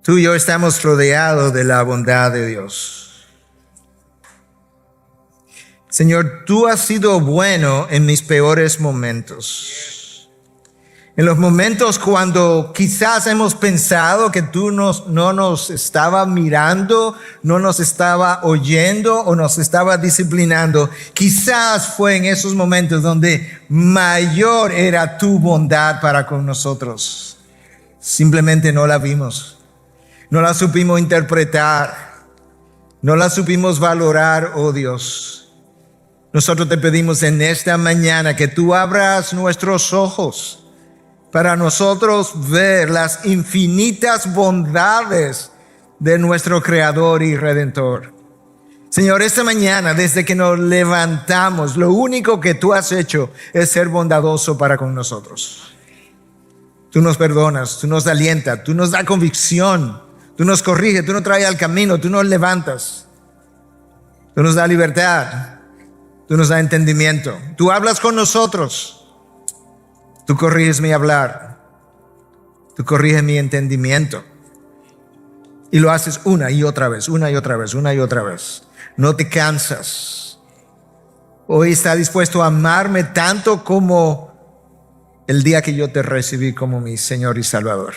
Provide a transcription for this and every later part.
Tú y yo estamos rodeados de la bondad de Dios. Señor, tú has sido bueno en mis peores momentos. En los momentos cuando quizás hemos pensado que tú no nos estaba mirando, no nos estaba oyendo o nos estaba disciplinando. Quizás fue en esos momentos donde mayor era tu bondad para con nosotros. Simplemente no la vimos, no la supimos interpretar, no la supimos valorar, oh Dios. Nosotros te pedimos en esta mañana que tú abras nuestros ojos para nosotros ver las infinitas bondades de nuestro Creador y Redentor. Señor, esta mañana, desde que nos levantamos, lo único que tú has hecho es ser bondadoso para con nosotros. Tú nos perdonas, tú nos alientas, tú nos das convicción, tú nos corriges, tú nos traes al camino, tú nos levantas, tú nos das libertad, tú nos das entendimiento, tú hablas con nosotros. Tú corriges mi hablar, tú corriges mi entendimiento. Y lo haces una y otra vez, una y otra vez, una y otra vez. No te cansas. Hoy está dispuesto a amarme tanto como el día que yo te recibí como mi Señor y Salvador.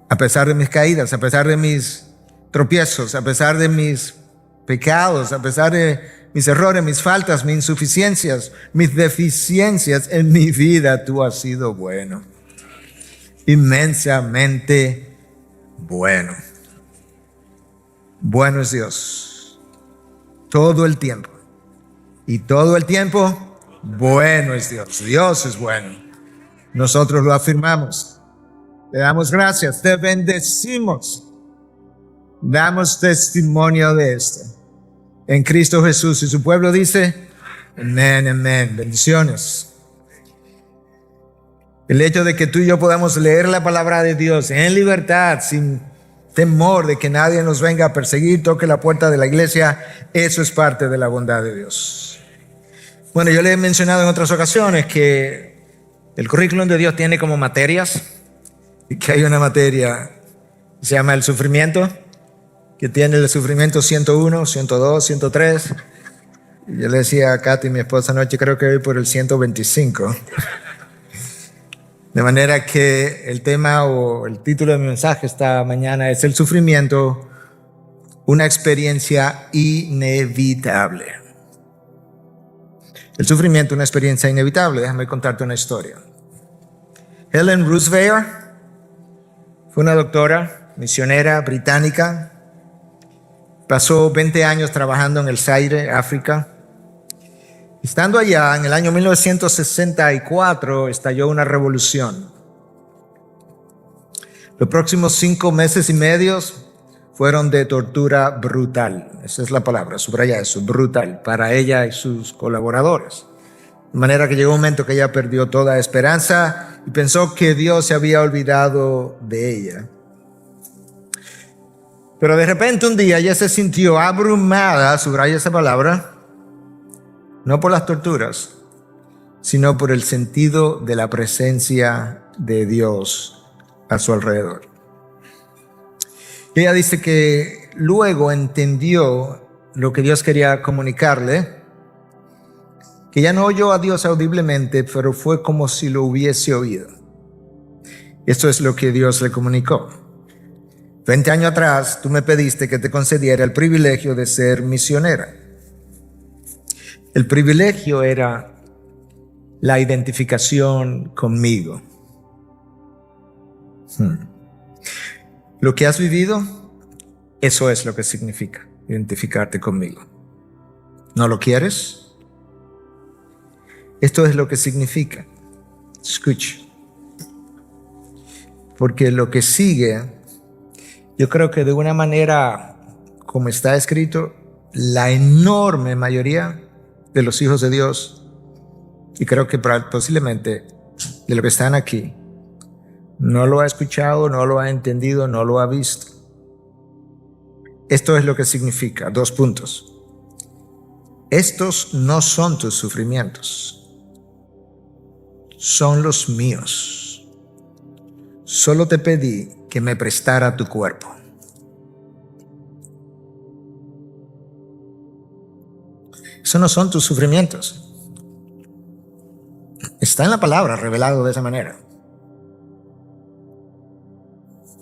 A pesar de mis caídas, a pesar de mis tropiezos, a pesar de mis pecados, a pesar de mis errores, mis faltas, mis insuficiencias, mis deficiencias en mi vida, tú has sido bueno. Inmensamente bueno. Bueno es Dios. Todo el tiempo. Y todo el tiempo, bueno es Dios. Dios es bueno. Nosotros lo afirmamos. Te damos gracias. Te bendecimos. Damos testimonio de esto. En Cristo Jesús. Y su pueblo dice, amén, amén. Bendiciones. El hecho de que tú y yo podamos leer la palabra de Dios en libertad, sin temor de que nadie nos venga a perseguir, toque la puerta de la iglesia, eso es parte de la bondad de Dios. Bueno, yo le he mencionado en otras ocasiones que el currículum de Dios tiene como materias, y que hay una materia que se llama el sufrimiento, que tiene el sufrimiento 101, 102, 103. Yo le decía a Katy, mi esposa, anoche, creo que voy por el 125. De manera que el tema o el título de mi mensaje esta mañana es el sufrimiento, una experiencia inevitable. El sufrimiento, una experiencia inevitable. Déjame contarte una historia. Helen Roosevelt fue una doctora, misionera británica. Pasó 20 años trabajando en el Zaire, África. Estando allá, en el año 1964, estalló una revolución. Los próximos 5 meses y medio fueron de tortura brutal. Esa es la palabra, subraya eso, brutal, para ella y sus colaboradores. De manera que llegó un momento que ella perdió toda esperanza y pensó que Dios se había olvidado de ella. Pero de repente un día ella se sintió abrumada, subraya esa palabra, no por las torturas, sino por el sentido de la presencia de Dios a su alrededor. Ella dice que luego entendió lo que Dios quería comunicarle, que ya no oyó a Dios audiblemente, pero fue como si lo hubiese oído. Esto es lo que Dios le comunicó. 20 años atrás, tú me pediste que te concediera el privilegio de ser misionera. El privilegio era la identificación conmigo. Lo que has vivido, eso es lo que significa identificarte conmigo. ¿No lo quieres? Esto es lo que significa. Escucha. Porque lo que sigue, yo creo que de una manera, como está escrito, la enorme mayoría de los hijos de Dios, y creo que posiblemente de los que están aquí, no lo ha escuchado, no lo ha entendido, no lo ha visto. Esto es lo que significa, 2 puntos. Estos no son tus sufrimientos, son los míos. Solo te pedí que me prestara tu cuerpo. Eso no son tus sufrimientos. Está en la palabra revelado de esa manera.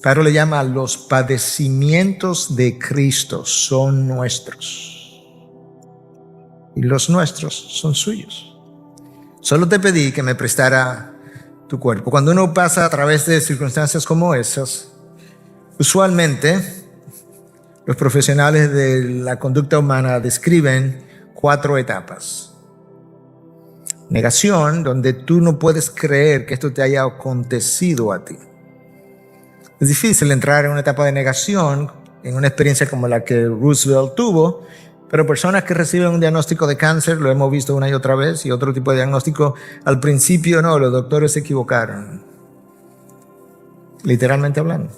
Pablo le llama: los padecimientos de Cristo son nuestros y los nuestros son suyos. Solo te pedí que me prestara tu cuerpo. Cuando uno pasa a través de circunstancias como esas, usualmente los profesionales de la conducta humana describen 4 etapas. Negación, donde tú no puedes creer que esto te haya acontecido a ti. Es difícil entrar en una etapa de negación en una experiencia como la que Roosevelt tuvo, pero personas que reciben un diagnóstico de cáncer, lo hemos visto una y otra vez, y otro tipo de diagnóstico, al principio no, los doctores se equivocaron, literalmente hablando.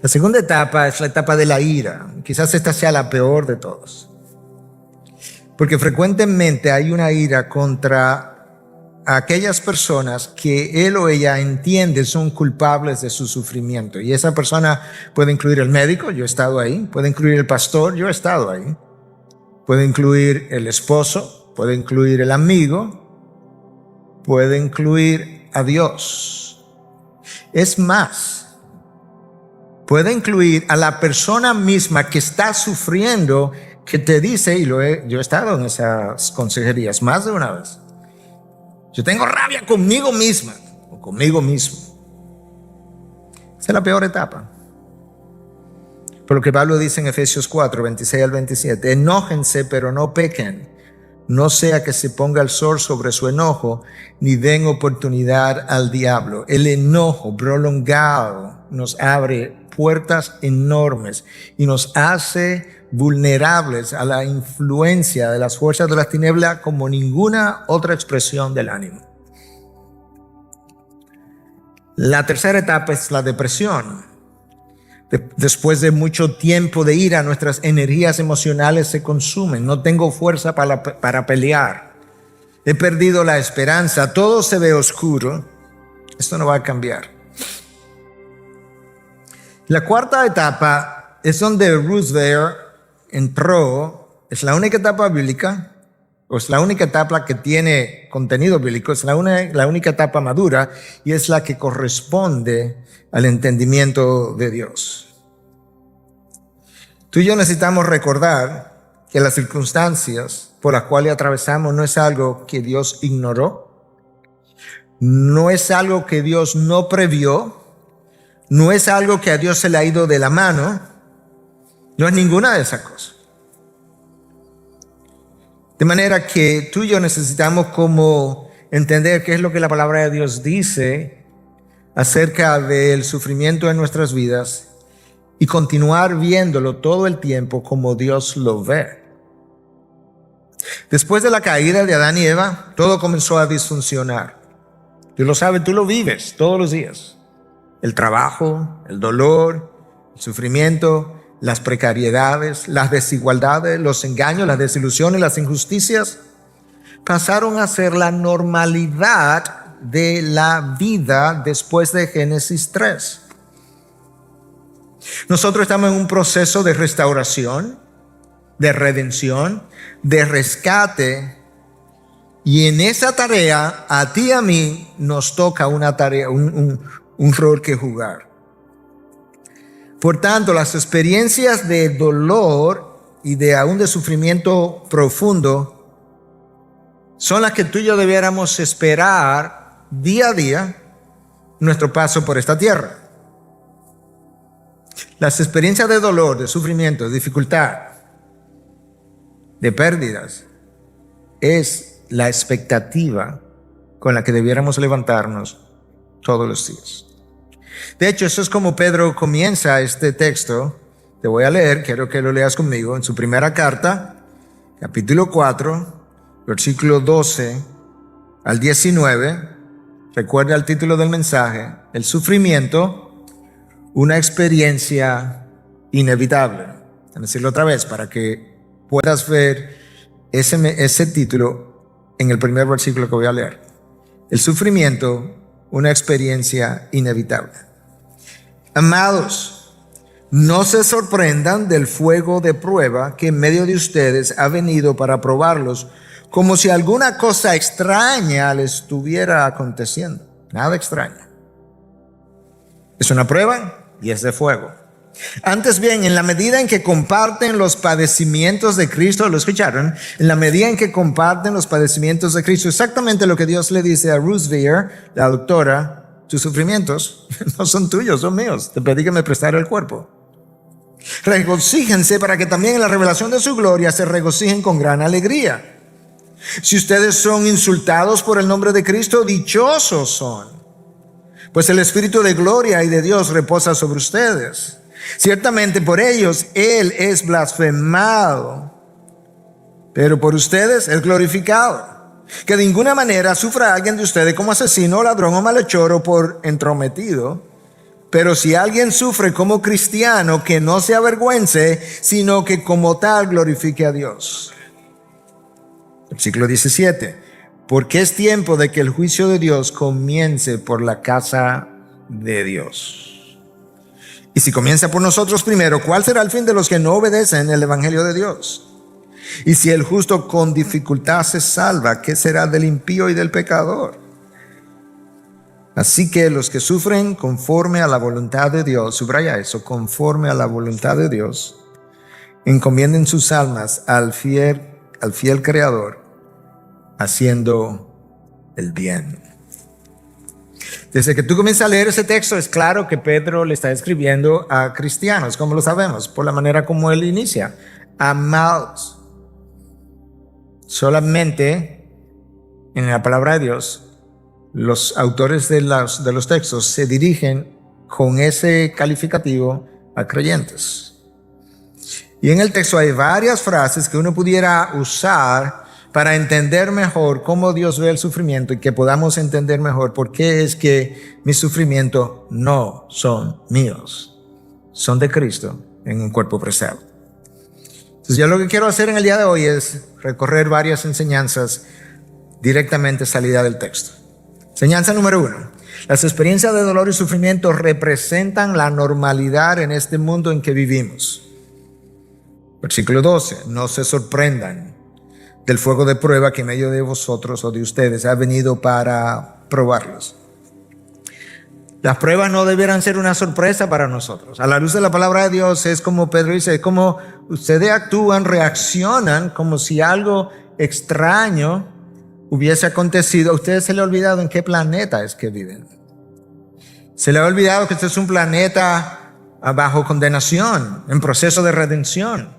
La segunda etapa es la etapa de la ira. Quizás esta sea la peor de todos, porque frecuentemente hay una ira contra aquellas personas que él o ella entiende son culpables de su sufrimiento. Y esa persona puede incluir el médico, yo he estado ahí, puede incluir el pastor, yo he estado ahí, puede incluir el esposo, puede incluir el amigo, puede incluir a Dios. Es más, puede incluir a la persona misma que está sufriendo, que te dice, y yo he estado en esas consejerías más de una vez: yo tengo rabia conmigo misma o conmigo mismo. Esa es la peor etapa. Por lo que Pablo dice en Efesios 4, 26 al 27, enójense pero no pequen, no sea que se ponga el sol sobre su enojo, ni den oportunidad al diablo. El enojo prolongado nos abre puertas enormes y nos hace vulnerables a la influencia de las fuerzas de las tinieblas como ninguna otra expresión del ánimo. La tercera etapa es la depresión. Después de mucho tiempo de ira, nuestras energías emocionales se consumen. No tengo fuerza para pelear. He perdido la esperanza. Todo se ve oscuro. Esto no va a cambiar. La cuarta etapa es donde Roosevelt entró. Es la única etapa bíblica, o es la única etapa que tiene contenido bíblico, es la única etapa madura, y es la que corresponde al entendimiento de Dios. Tú y yo necesitamos recordar que las circunstancias por las cuales atravesamos no es algo que Dios ignoró, no es algo que Dios no previó, no es algo que a Dios se le ha ido de la mano, no es ninguna de esas cosas. De manera que tú y yo necesitamos como entender qué es lo que la palabra de Dios dice acerca del sufrimiento en nuestras vidas y continuar viéndolo todo el tiempo como Dios lo ve. Después de la caída de Adán y Eva, todo comenzó a disfuncionar. Tú lo sabes, tú lo vives todos los días. El trabajo, el dolor, el sufrimiento, las precariedades, las desigualdades, los engaños, las desilusiones, las injusticias pasaron a ser la normalidad de la vida después de Génesis 3. Nosotros estamos en un proceso de restauración, de redención, de rescate, y en esa tarea a ti y a mí nos toca una tarea, un rol que jugar. Por tanto, las experiencias de dolor y aún de sufrimiento profundo son las que tú y yo debiéramos esperar día a día nuestro paso por esta tierra. Las experiencias de dolor, de sufrimiento, de dificultad, de pérdidas, es la expectativa con la que debiéramos levantarnos todos los días. De hecho, eso es como Pedro comienza este texto. Te voy a leer, quiero que lo leas conmigo, en su primera carta, capítulo 4, versículo 12 al 19. Recuerda el título del mensaje: el sufrimiento, una experiencia inevitable. Voy a decirlo otra vez para que puedas ver ese título en el primer versículo que voy a leer. El sufrimiento, una experiencia inevitable. Amados, no se sorprendan del fuego de prueba que en medio de ustedes ha venido para probarlos, como si alguna cosa extraña les estuviera aconteciendo. Nada extraño. Es una prueba y es de fuego. Antes bien, en la medida en que comparten los padecimientos de Cristo, ¿lo escucharon? En la medida en que comparten los padecimientos de Cristo, exactamente lo que Dios le dice a Ruth Beer, la doctora: tus sufrimientos no son tuyos, son míos. Te pedí que me prestara el cuerpo. Regocíjense para que también en la revelación de su gloria se regocijen con gran alegría. Si ustedes son insultados por el nombre de Cristo, dichosos son, pues el Espíritu de gloria y de Dios reposa sobre ustedes. Ciertamente por ellos Él es blasfemado, pero por ustedes es glorificado. Que de ninguna manera sufra alguien de ustedes como asesino, ladrón o malhechor o por entrometido. Pero si alguien sufre como cristiano, que no se avergüence, sino que como tal glorifique a Dios. Versículo 17. Porque es tiempo de que el juicio de Dios comience por la casa de Dios. Y si comienza por nosotros primero, ¿cuál será el fin de los que no obedecen el evangelio de Dios? Y si el justo con dificultad se salva, ¿qué será del impío y del pecador? Así que los que sufren conforme a la voluntad de Dios, subraya eso, conforme a la voluntad de Dios, encomienden sus almas al fiel Creador, haciendo el bien. Desde que tú comienzas a leer ese texto, es claro que Pedro le está escribiendo a cristianos. ¿Cómo lo sabemos? Por la manera como él inicia. Amados. Solamente en la palabra de Dios, los autores de los textos se dirigen con ese calificativo a creyentes. Y en el texto hay varias frases que uno pudiera usar para entender mejor cómo Dios ve el sufrimiento y que podamos entender mejor por qué es que mis sufrimientos no son míos, son de Cristo en un cuerpo prestado. Entonces yo lo que quiero hacer en el día de hoy es recorrer varias enseñanzas directamente salida del texto. Enseñanza número 1. Las experiencias de dolor y sufrimiento representan la normalidad en este mundo en que vivimos. Versículo 12. No se sorprendan del fuego de prueba que en medio de vosotros o de ustedes ha venido para probarlos. Las pruebas no debieran ser una sorpresa para nosotros. A la luz de la palabra de Dios es como Pedro dice, es como ustedes actúan, reaccionan como si algo extraño hubiese acontecido. A ustedes se les ha olvidado en qué planeta es que viven. Se les ha olvidado que este es un planeta bajo condenación, en proceso de redención.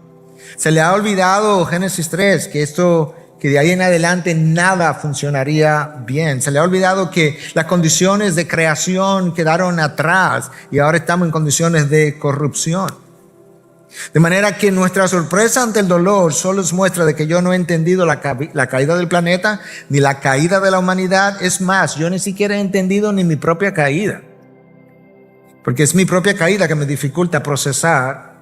Se le ha olvidado Génesis 3, que de ahí en adelante nada funcionaría bien. Se le ha olvidado que las condiciones de creación quedaron atrás y ahora estamos en condiciones de corrupción. De manera que nuestra sorpresa ante el dolor solo es muestra de que yo no he entendido la caída del planeta ni la caída de la humanidad. Es más, yo ni siquiera he entendido ni mi propia caída, porque es mi propia caída que me dificulta procesar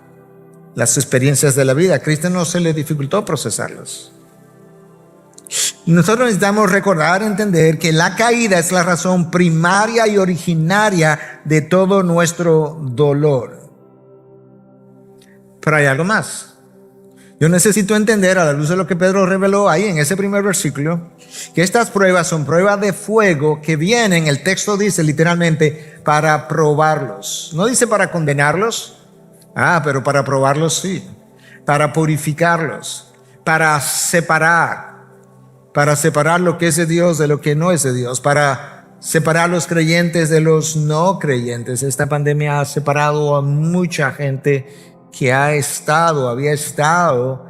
las experiencias de la vida. A Cristo no se le dificultó procesarlas. Nosotros necesitamos recordar, entender que la caída es la razón primaria y originaria de todo nuestro dolor. Pero hay algo más. Yo necesito entender, a la luz de lo que Pedro reveló ahí en ese primer versículo, que estas pruebas son pruebas de fuego que vienen, el texto dice literalmente, para probarlos. No dice para condenarlos, pero para probarlos sí, para purificarlos, para separar lo que es de Dios de lo que no es de Dios, para separar los creyentes de los no creyentes. Esta pandemia ha separado a mucha gente que había estado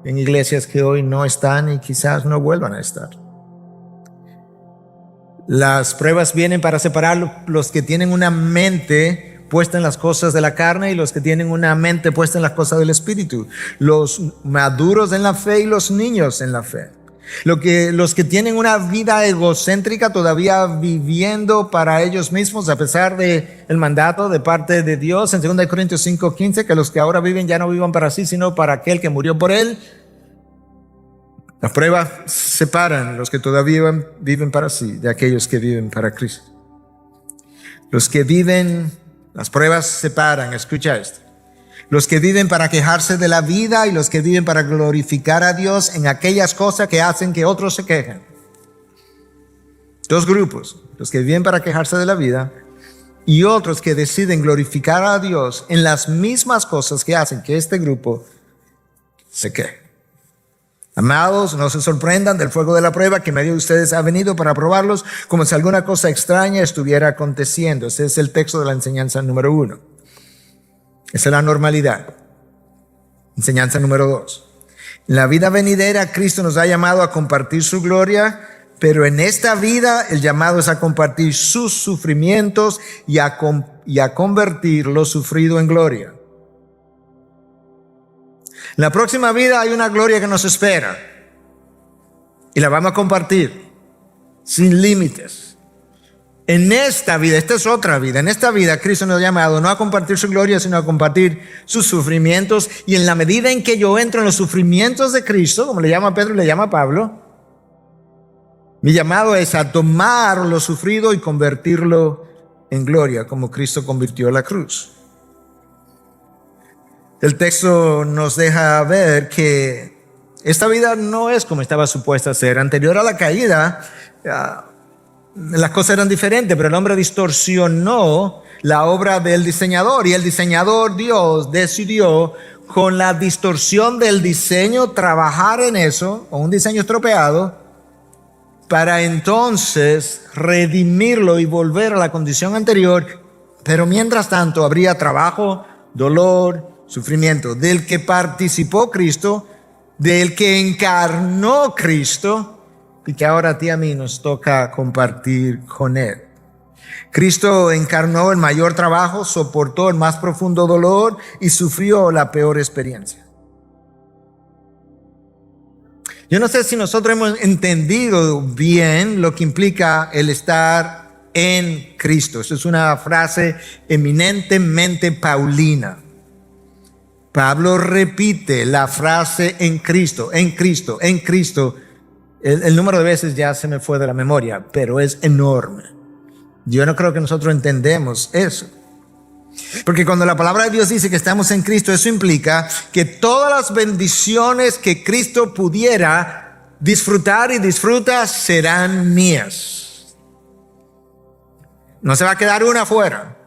en iglesias que hoy no están y quizás no vuelvan a estar. Las pruebas vienen para separar los que tienen una mente puesta en las cosas de la carne y los que tienen una mente puesta en las cosas del espíritu, los maduros en la fe y los niños en la fe. Los que tienen una vida egocéntrica todavía viviendo para ellos mismos a pesar de el mandato de parte de Dios en 2 Corintios 5:15, que los que ahora viven ya no vivan para sí, sino para aquel que murió por él. Las pruebas separan los que todavía viven para sí de aquellos que viven para Cristo. Los que viven Las pruebas separan, escucha esto. Los que viven para quejarse de la vida y los que viven para glorificar a Dios en aquellas cosas que hacen que otros se quejen. Dos grupos, los que viven para quejarse de la vida y otros que deciden glorificar a Dios en las mismas cosas que hacen que este grupo se queje. Amados, no se sorprendan del fuego de la prueba que en medio de ustedes ha venido para probarlos, como si alguna cosa extraña estuviera aconteciendo. Ese es el texto de la enseñanza número 1. Esa es la normalidad. Enseñanza número 2. En la vida venidera, Cristo nos ha llamado a compartir su gloria, pero en esta vida el llamado es a compartir sus sufrimientos y a convertir lo sufrido en gloria. En la próxima vida hay una gloria que nos espera y la vamos a compartir sin límites. En esta vida, esta es otra vida, en esta vida Cristo nos ha llamado no a compartir su gloria, sino a compartir sus sufrimientos, y en la medida en que yo entro en los sufrimientos de Cristo, como le llama Pedro y le llama Pablo, mi llamado es a tomar lo sufrido y convertirlo en gloria, como Cristo convirtió la cruz. El texto nos deja ver que esta vida no es como estaba supuesta a ser. Anterior a la caída, las cosas eran diferentes, pero el hombre distorsionó la obra del diseñador, y el diseñador Dios decidió con la distorsión del diseño trabajar en eso, con un diseño estropeado, para entonces redimirlo y volver a la condición anterior. Pero mientras tanto habría trabajo, dolor, sufrimiento, del que participó Cristo, del que encarnó Cristo, y que ahora a ti y a mí nos toca compartir con Él. Cristo encarnó el mayor trabajo, soportó el más profundo dolor y sufrió la peor experiencia. Yo no sé si nosotros hemos entendido bien lo que implica el estar en Cristo. Eso es una frase eminentemente paulina. Pablo repite la frase en Cristo, en Cristo, en Cristo. El número de veces ya se me fue de la memoria, pero es enorme. Yo no creo que nosotros entendemos eso. Porque cuando la palabra de Dios dice que estamos en Cristo, eso implica que todas las bendiciones que Cristo pudiera disfrutar y disfruta serán mías. No se va a quedar una afuera.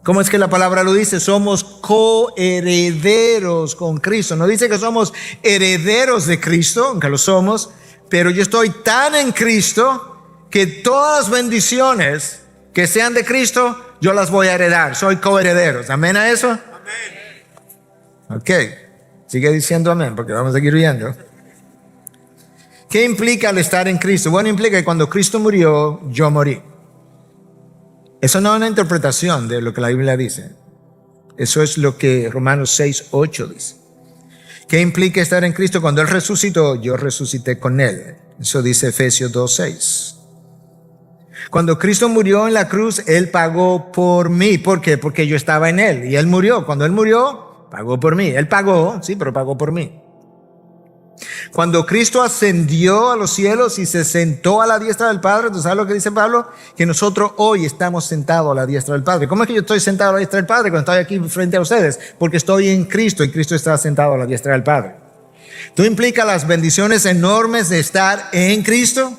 ¿Cómo es que la palabra lo dice? Somos coherederos con Cristo. No dice que somos herederos de Cristo, aunque lo somos, pero yo estoy tan en Cristo que todas las bendiciones que sean de Cristo, yo las voy a heredar. Soy coherederos. ¿Amén a eso? Amén. Ok. Sigue diciendo amén, porque vamos a seguir viendo. ¿Qué implica el estar en Cristo? Bueno, implica que cuando Cristo murió, yo morí. Eso no es una interpretación de lo que la Biblia dice. Eso es lo que Romanos 6:8 dice. ¿Qué implica estar en Cristo? Cuando Él resucitó, yo resucité con Él. Eso dice Efesios 2:6. Cuando Cristo murió en la cruz, Él pagó por mí. ¿Por qué? Porque yo estaba en Él y Él murió. Cuando Él murió, pagó por mí. Él pagó, sí, pero pagó por mí. Cuando Cristo ascendió a los cielos y se sentó a la diestra del Padre, ¿tú sabes lo que dice Pablo? Que nosotros hoy estamos sentados a la diestra del Padre. ¿Cómo es que yo estoy sentado a la diestra del Padre cuando estoy aquí frente a ustedes? Porque estoy en Cristo y Cristo está sentado a la diestra del Padre. ¿Tú implica las bendiciones enormes de estar en Cristo?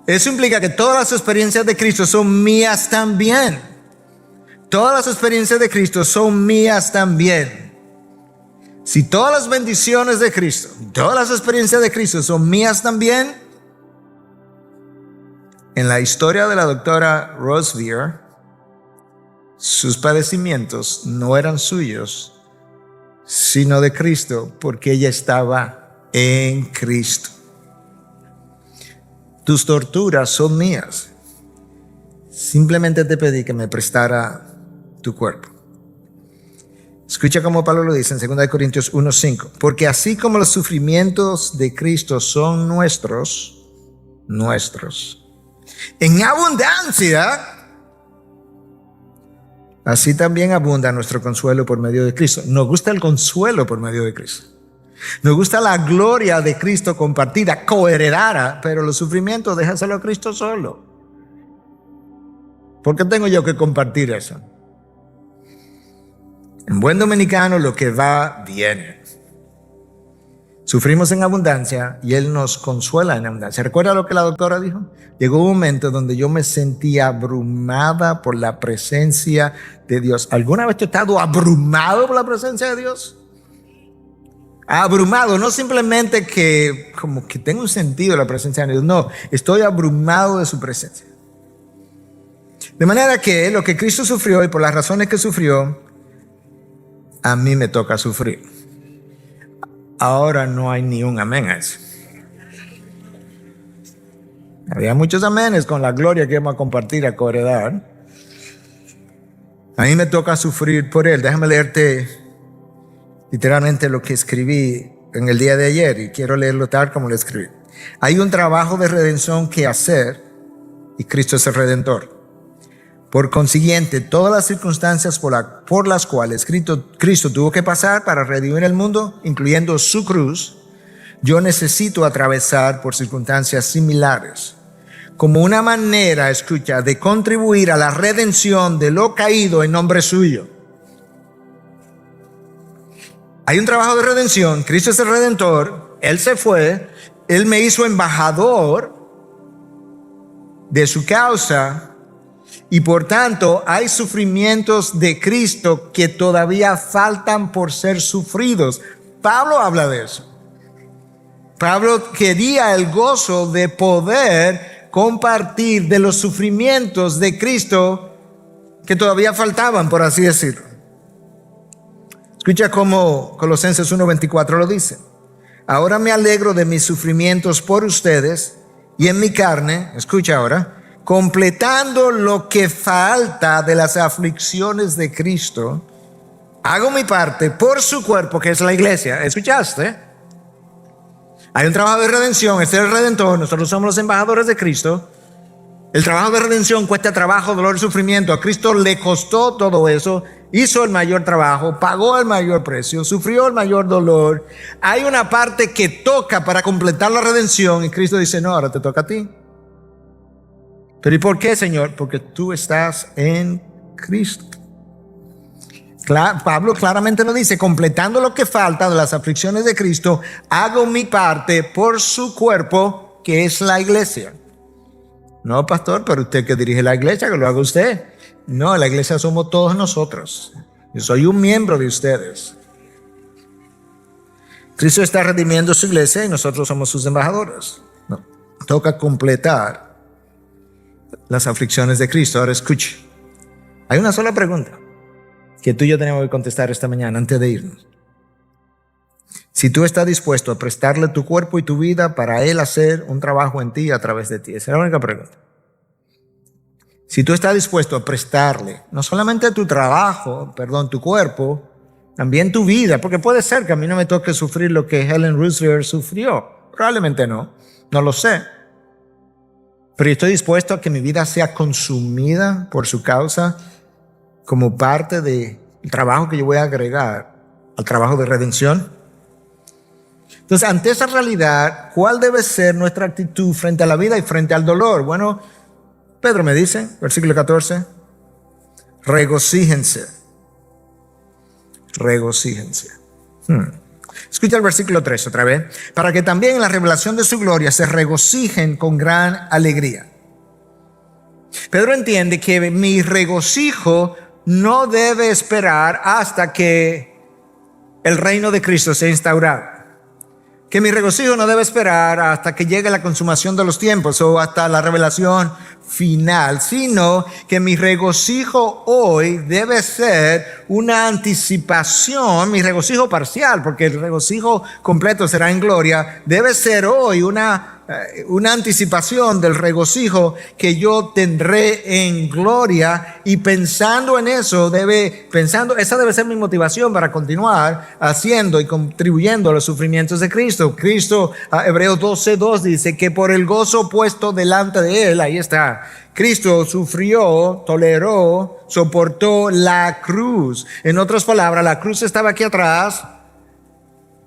Eso implica que todas las experiencias de Cristo son mías también. Todas las experiencias de Cristo son mías también. Si todas las bendiciones de Cristo, todas las experiencias de Cristo son mías también, en la historia de la doctora Rosvier, sus padecimientos no eran suyos, sino de Cristo, porque ella estaba en Cristo. Tus torturas son mías. Simplemente te pedí que me prestara tu cuerpo. Escucha cómo Pablo lo dice en 2 Corintios 1:5. Porque así como los sufrimientos de Cristo son nuestros, en abundancia, así también abunda nuestro consuelo por medio de Cristo. Nos gusta el consuelo por medio de Cristo. Nos gusta la gloria de Cristo compartida, coheredada, pero los sufrimientos déjaselo a Cristo solo. ¿Por qué tengo yo que compartir eso? En buen dominicano, lo que va, viene. Sufrimos en abundancia y Él nos consuela en abundancia. ¿Recuerda lo que la doctora dijo? Llegó un momento donde yo me sentía abrumada por la presencia de Dios. ¿Alguna vez tú has estado abrumado por la presencia de Dios? Abrumado, no simplemente que como que tengo un sentido de la presencia de Dios. No, estoy abrumado de su presencia. De manera que lo que Cristo sufrió y por las razones que sufrió, a mí me toca sufrir. Ahora no hay ni un amén a eso. Había muchos amenes con la gloria que vamos a compartir, a coheredar. A mí me toca sufrir por Él. Déjame leerte literalmente lo que escribí en el día de ayer y quiero leerlo tal como lo escribí. Hay un trabajo de redención que hacer y Cristo es el Redentor. Por consiguiente, todas las circunstancias por las cuales Cristo tuvo que pasar para redimir el mundo, incluyendo su cruz, yo necesito atravesar por circunstancias similares, como una manera, escucha, de contribuir a la redención de lo caído en nombre suyo. Hay un trabajo de redención, Cristo es el Redentor, Él se fue, Él me hizo embajador de su causa. Y por tanto hay sufrimientos de Cristo que todavía faltan por ser sufridos. Pablo habla de eso. Pablo quería el gozo de poder compartir de los sufrimientos de Cristo que todavía faltaban, por así decirlo. Escucha cómo Colosenses 1:24 lo dice. Ahora me alegro de mis sufrimientos por ustedes y en mi carne, escucha ahora, completando lo que falta de las aflicciones de Cristo, hago mi parte por su cuerpo, que es la iglesia. ¿Escuchaste? Hay un trabajo de redención, este es el Redentor, nosotros somos los embajadores de Cristo. El trabajo de redención cuesta trabajo, dolor y sufrimiento. A Cristo le costó todo eso, hizo el mayor trabajo, pagó el mayor precio, sufrió el mayor dolor. Hay una parte que toca para completar la redención y Cristo dice, no, ahora te toca a ti. ¿Pero y por qué, Señor? Porque tú estás en Cristo. Pablo claramente nos dice, completando lo que falta de las aflicciones de Cristo, hago mi parte por su cuerpo, que es la iglesia. No, pastor, pero usted que dirige la iglesia, que lo haga usted. No, la iglesia somos todos nosotros. Yo soy un miembro de ustedes. Cristo está redimiendo su iglesia y nosotros somos sus embajadores. No, toca completar las aflicciones de Cristo. Ahora escuche, hay una sola pregunta que tú y yo tenemos que contestar esta mañana antes de irnos. Si tú estás dispuesto a prestarle tu cuerpo y tu vida para Él hacer un trabajo en ti a través de ti. Esa es la única pregunta. Si tú estás dispuesto a prestarle no solamente tu trabajo, tu cuerpo, también tu vida, porque puede ser que a mí no me toque sufrir lo que Helen Roosevelt sufrió. Probablemente no lo sé. Pero yo estoy dispuesto a que mi vida sea consumida por su causa como parte del trabajo que yo voy a agregar al trabajo de redención. Entonces, ante esa realidad, ¿cuál debe ser nuestra actitud frente a la vida y frente al dolor? Bueno, Pedro me dice, versículo 14, regocíjense. Regocíjense. Escucha el versículo 3 otra vez. Para que también en la revelación de su gloria se regocijen con gran alegría. Pedro entiende que mi regocijo no debe esperar hasta que el reino de Cristo sea instaurado. Que mi regocijo no debe esperar hasta que llegue la consumación de los tiempos o hasta la revelación final, sino que mi regocijo hoy debe ser una anticipación, mi regocijo parcial, porque el regocijo completo será en gloria, debe ser hoy una anticipación del regocijo que yo tendré en gloria, y pensando en eso, esa debe ser mi motivación para continuar haciendo y contribuyendo a los sufrimientos de Cristo. Hebreos 12:2 dice que por el gozo puesto delante de Él, ahí está, Cristo sufrió, toleró, soportó la cruz. En otras palabras, la cruz estaba aquí atrás,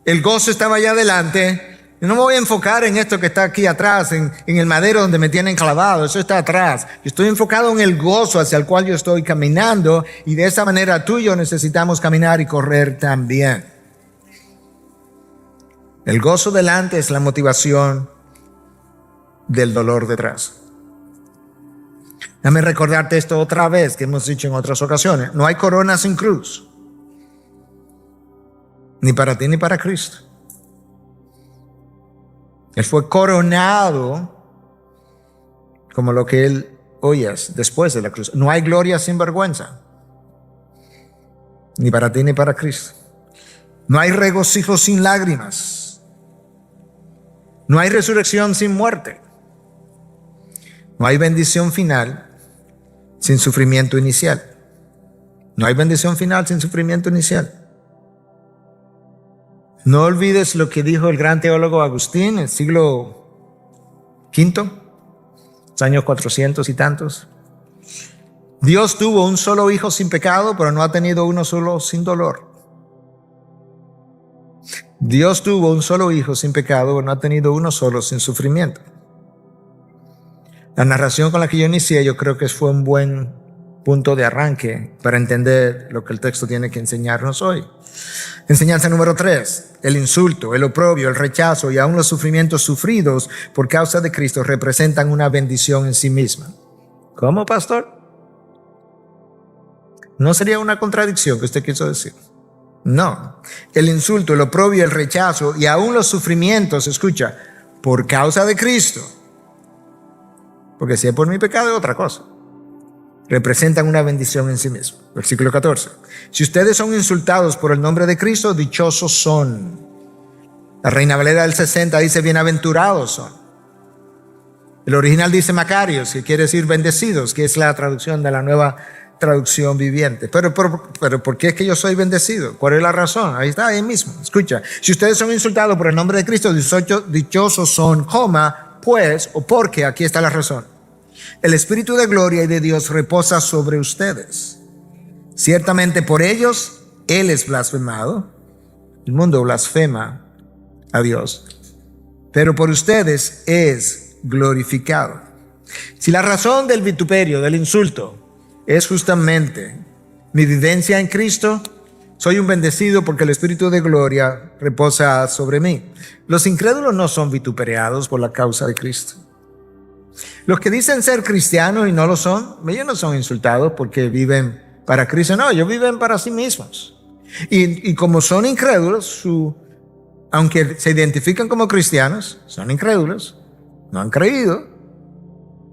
el gozo estaba allá adelante, Yo no me voy a enfocar en esto que está aquí atrás, en el madero donde me tienen clavado. Eso está atrás. Yo estoy enfocado en el gozo hacia el cual yo estoy caminando, y de esa manera tú y yo necesitamos caminar y correr también. El gozo delante es la motivación del dolor detrás. Déjame recordarte esto otra vez, que hemos dicho en otras ocasiones. No hay corona sin cruz. Ni para ti ni para Cristo. Él fue coronado como lo que él hoy es después de la cruz. No hay gloria sin vergüenza. Ni para ti ni para Cristo. No hay regocijo sin lágrimas. No hay resurrección sin muerte. No hay bendición final sin sufrimiento inicial. No hay bendición final sin sufrimiento inicial. No olvides lo que dijo el gran teólogo Agustín en el siglo V, los años 400 y tantos. Dios tuvo un solo hijo sin pecado, pero no ha tenido uno solo sin dolor. Dios tuvo un solo hijo sin pecado, pero no ha tenido uno solo sin sufrimiento. La narración con la que yo inicié, yo creo que fue un buen punto de arranque para entender lo que el texto tiene que enseñarnos hoy. Enseñanza número 3. El insulto, el oprobio, el rechazo y aún los sufrimientos sufridos por causa de Cristo representan una bendición en sí misma. ¿Cómo, pastor? ¿No sería una contradicción que usted quiso decir? No. El insulto, el oprobio, el rechazo y aún los sufrimientos, escucha, por causa de Cristo. Porque si es por mi pecado es otra cosa. Representan una bendición en sí mismo. Versículo 14. Si ustedes son insultados por el nombre de Cristo, dichosos son. La Reina Valera del 60 dice bienaventurados son. El original dice Macarios, que quiere decir bendecidos, que es la traducción de la Nueva Traducción Viviente. Pero ¿por qué es que yo soy bendecido? ¿Cuál es la razón? Ahí está, ahí mismo. Escucha. Si ustedes son insultados por el nombre de Cristo, dichosos son, pues, o porque, aquí está la razón. El Espíritu de gloria y de Dios reposa sobre ustedes. Ciertamente por ellos Él es blasfemado. El mundo blasfema a Dios. Pero por ustedes es glorificado. Si la razón del vituperio, del insulto, es justamente mi vivencia en Cristo, soy un bendecido porque el Espíritu de gloria reposa sobre mí. Los incrédulos no son vituperados por la causa de Cristo. Los que dicen ser cristianos y no lo son, ellos no son insultados porque viven para Cristo. No, ellos viven para sí mismos. Y como son incrédulos, aunque se identifican como cristianos, son incrédulos, no han creído.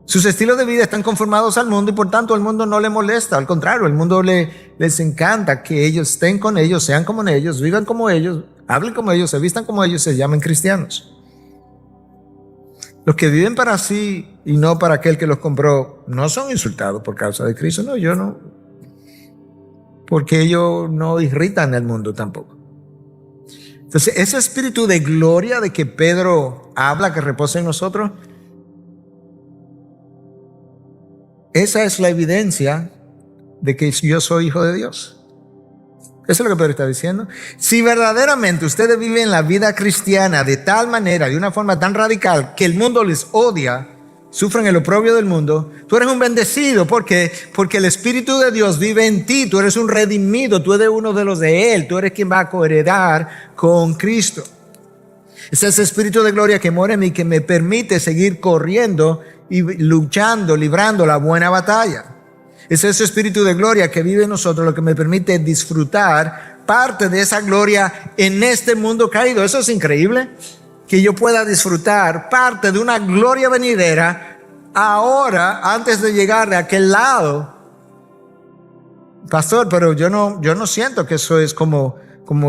Sus estilos de vida están conformados al mundo y por tanto el mundo no le molesta. Al contrario, el mundo les encanta que ellos estén con ellos, sean como ellos, vivan como ellos, hablen como ellos, se vistan como ellos, se llamen cristianos. Los que viven para sí y no para aquel que los compró no son insultados por causa de Cristo. No, yo no. Porque ellos no irritan al mundo tampoco. Entonces, ese espíritu de gloria de que Pedro habla, que reposa en nosotros, esa es la evidencia de que yo soy hijo de Dios. Eso es lo que Pedro está diciendo. Si verdaderamente ustedes viven la vida cristiana de tal manera, de una forma tan radical, que el mundo les odia, sufren el oprobio del mundo, tú eres un bendecido. ¿Por qué? Porque el Espíritu de Dios vive en ti. Tú eres un redimido, tú eres uno de los de Él. Tú eres quien va a coheredar con Cristo. Es ese Espíritu de gloria que mora en mí, que me permite seguir corriendo y luchando, librando la buena batalla. Es ese Espíritu de gloria que vive en nosotros lo que me permite disfrutar parte de esa gloria en este mundo caído. Eso es increíble, que yo pueda disfrutar parte de una gloria venidera ahora, antes de llegar de aquel lado. Pastor, pero yo no siento que eso es como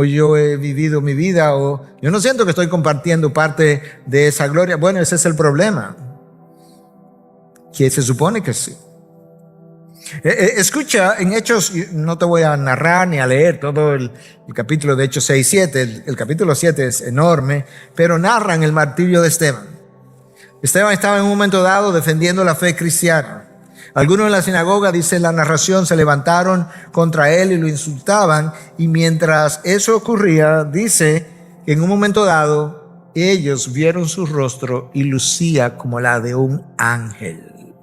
yo he vivido mi vida, o yo no siento que estoy compartiendo parte de esa gloria. Bueno, ese es el problema, que se supone que sí. Escucha, en Hechos, no te voy a narrar ni a leer todo el capítulo de Hechos 6 y 7, el capítulo 7 es enorme, pero narran el martirio de Esteban. Esteban estaba en un momento dado defendiendo la fe cristiana. Algunos en la sinagoga, dice la narración, se levantaron contra él y lo insultaban, y mientras eso ocurría, dice que en un momento dado ellos vieron su rostro y lucía como la de un ángel.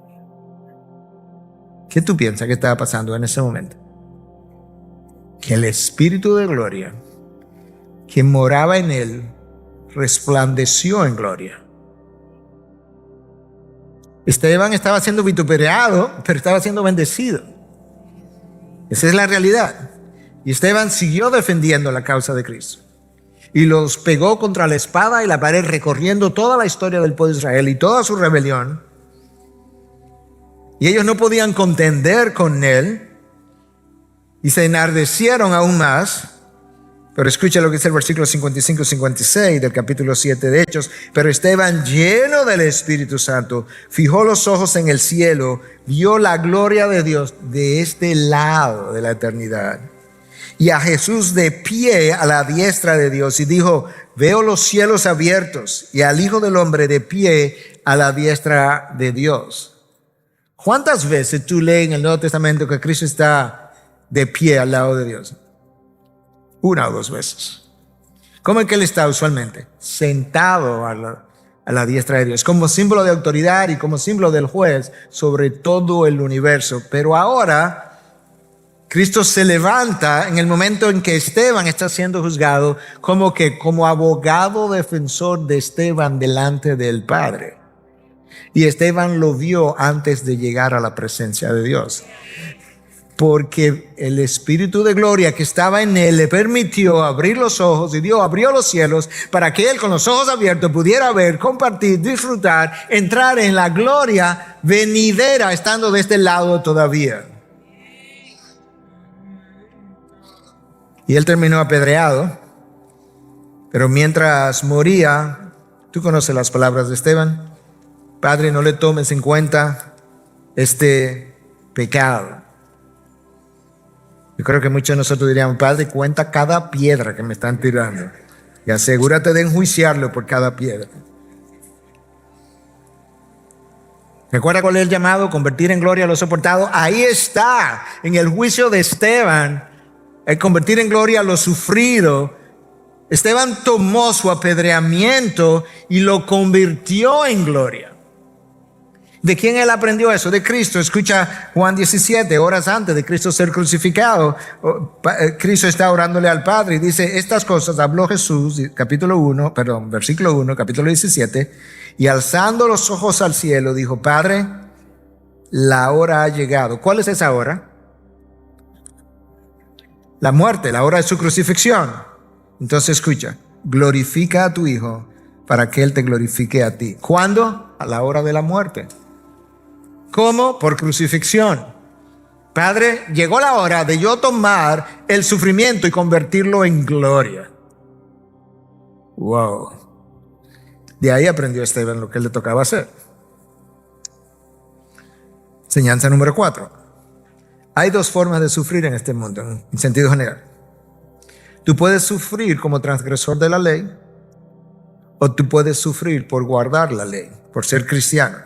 ¿Qué tú piensas que estaba pasando en ese momento? Que el Espíritu de gloria que moraba en él resplandeció en gloria. Esteban estaba siendo vituperado, pero estaba siendo bendecido. Esa es la realidad. Y Esteban siguió defendiendo la causa de Cristo. Y los pegó contra la espada y la pared, recorriendo toda la historia del pueblo de Israel y toda su rebelión. Y ellos no podían contender con él y se enardecieron aún más. Pero escucha lo que dice el versículo 55-56 del capítulo 7 de Hechos. Pero Esteban, lleno del Espíritu Santo, fijó los ojos en el cielo, vio la gloria de Dios de este lado de la eternidad, y a Jesús de pie a la diestra de Dios, y dijo: veo los cielos abiertos y al Hijo del Hombre de pie a la diestra de Dios. ¿Cuántas veces tú lees en el Nuevo Testamento que Cristo está de pie al lado de Dios? Una o dos veces. ¿Cómo es que él está usualmente? Sentado a la diestra de Dios, como símbolo de autoridad y como símbolo del juez sobre todo el universo. Pero ahora Cristo se levanta en el momento en que Esteban está siendo juzgado, como abogado defensor de Esteban delante del Padre. Y Esteban lo vio antes de llegar a la presencia de Dios, porque el Espíritu de gloria que estaba en él le permitió abrir los ojos, y Dios abrió los cielos para que él, con los ojos abiertos, pudiera ver, compartir, disfrutar, entrar en la gloria venidera, estando de este lado todavía. Y él terminó apedreado, pero mientras moría, tú conoces las palabras de Esteban: Padre, no le tomes en cuenta este pecado. Yo creo que muchos de nosotros diríamos: Padre, cuenta cada piedra que me están tirando y asegúrate de enjuiciarlo por cada piedra. ¿Recuerda cuál es el llamado? Convertir en gloria lo soportado. Ahí está, en el juicio de Esteban, el convertir en gloria lo sufrido. Esteban tomó su apedreamiento y lo convirtió en gloria. ¿De quién él aprendió eso? De Cristo. Escucha Juan 17, horas antes de Cristo ser crucificado. Cristo está orándole al Padre y dice: estas cosas habló Jesús, versículo 1, capítulo 17, y alzando los ojos al cielo dijo: Padre, la hora ha llegado. ¿Cuál es esa hora? La muerte, la hora de su crucifixión. Entonces escucha: glorifica a tu Hijo para que Él te glorifique a ti. ¿Cuándo? A la hora de la muerte. ¿Cómo? Por crucifixión. Padre, llegó la hora de yo tomar el sufrimiento y convertirlo en gloria. Wow. De ahí aprendió Esteban lo que le tocaba hacer. Enseñanza número 4. Hay dos formas de sufrir en este mundo, en sentido general. Tú puedes sufrir como transgresor de la ley, o tú puedes sufrir por guardar la ley, por ser cristiano,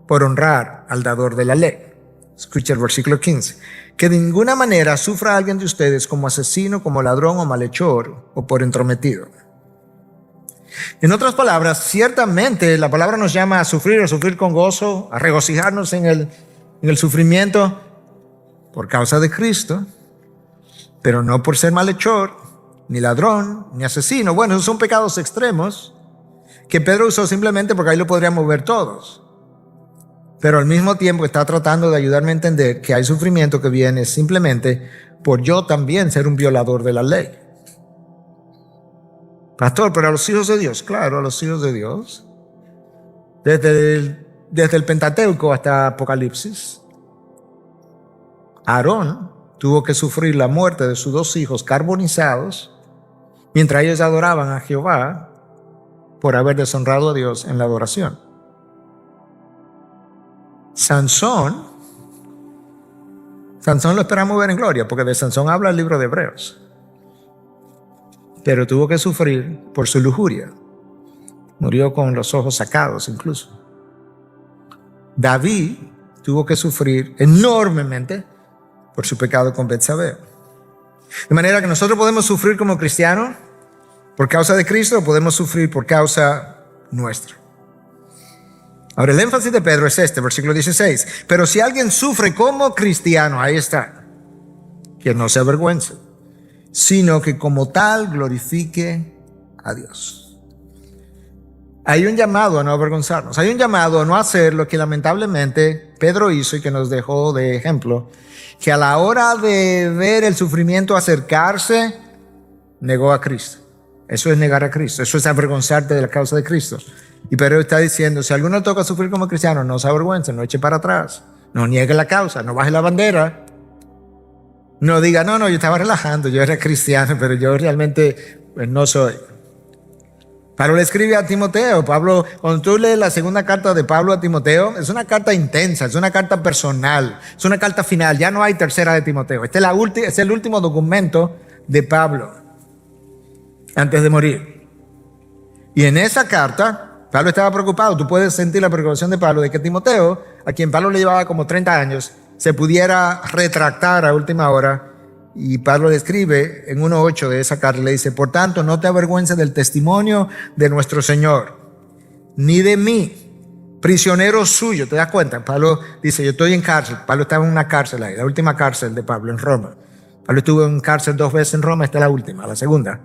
por honrar al dador de la ley. Escucha el versículo 15. Que de ninguna manera sufra alguien de ustedes como asesino, como ladrón o malhechor, o por entrometido. En otras palabras, ciertamente la palabra nos llama a sufrir con gozo, a regocijarnos en el sufrimiento por causa de Cristo, pero no por ser malhechor, ni ladrón, ni asesino. Bueno, esos son pecados extremos que Pedro usó simplemente porque ahí lo podríamos ver todos. Pero al mismo tiempo está tratando de ayudarme a entender que hay sufrimiento que viene simplemente por yo también ser un violador de la ley. Pastor, pero a los hijos de Dios, claro, a los hijos de Dios. Desde el Pentateuco hasta Apocalipsis, Aarón tuvo que sufrir la muerte de sus 2 hijos carbonizados mientras ellos adoraban a Jehová por haber deshonrado a Dios en la adoración. Sansón lo esperamos ver en gloria, porque de Sansón habla el libro de Hebreos. Pero tuvo que sufrir por su lujuria. Murió con los ojos sacados incluso. David tuvo que sufrir enormemente por su pecado con Betsabé. De manera que nosotros podemos sufrir como cristianos Por causa de Cristo podemos sufrir por causa nuestra. Ahora el énfasis de Pedro es este, versículo 16. Pero si alguien sufre como cristiano, ahí está, que no se avergüence, sino que como tal glorifique a Dios. Hay un llamado a no avergonzarnos, hay un llamado a no hacer lo que lamentablemente Pedro hizo y que nos dejó de ejemplo, que a la hora de ver el sufrimiento acercarse, negó a Cristo. Eso es negar a Cristo, eso es avergonzarte de la causa de Cristo. Y Pedro está diciendo, si a alguno toca sufrir como cristiano, no se avergüence, no eche para atrás, no niegue la causa, no baje la bandera, no diga, no, yo estaba relajando, yo era cristiano, pero yo realmente pues, no soy. Pablo le escribe a Timoteo. Pablo, cuando tú lees la segunda carta de Pablo a Timoteo, es una carta intensa, es una carta personal, es una carta final, ya no hay tercera de Timoteo. Este es el último documento de Pablo antes de morir. Y en esa carta, Pablo estaba preocupado. Tú puedes sentir la preocupación de Pablo de que Timoteo, a quien Pablo le llevaba como 30 años, se pudiera retractar a última hora. Y Pablo le escribe en 1:8 de esa carta, le dice, por tanto, no te avergüences del testimonio de nuestro Señor, ni de mí, prisionero suyo. ¿Te das cuenta? Pablo dice, yo estoy en cárcel. Pablo estaba en una cárcel ahí, la última cárcel de Pablo en Roma. Pablo estuvo en cárcel 2 veces en Roma, esta es la última, la segunda.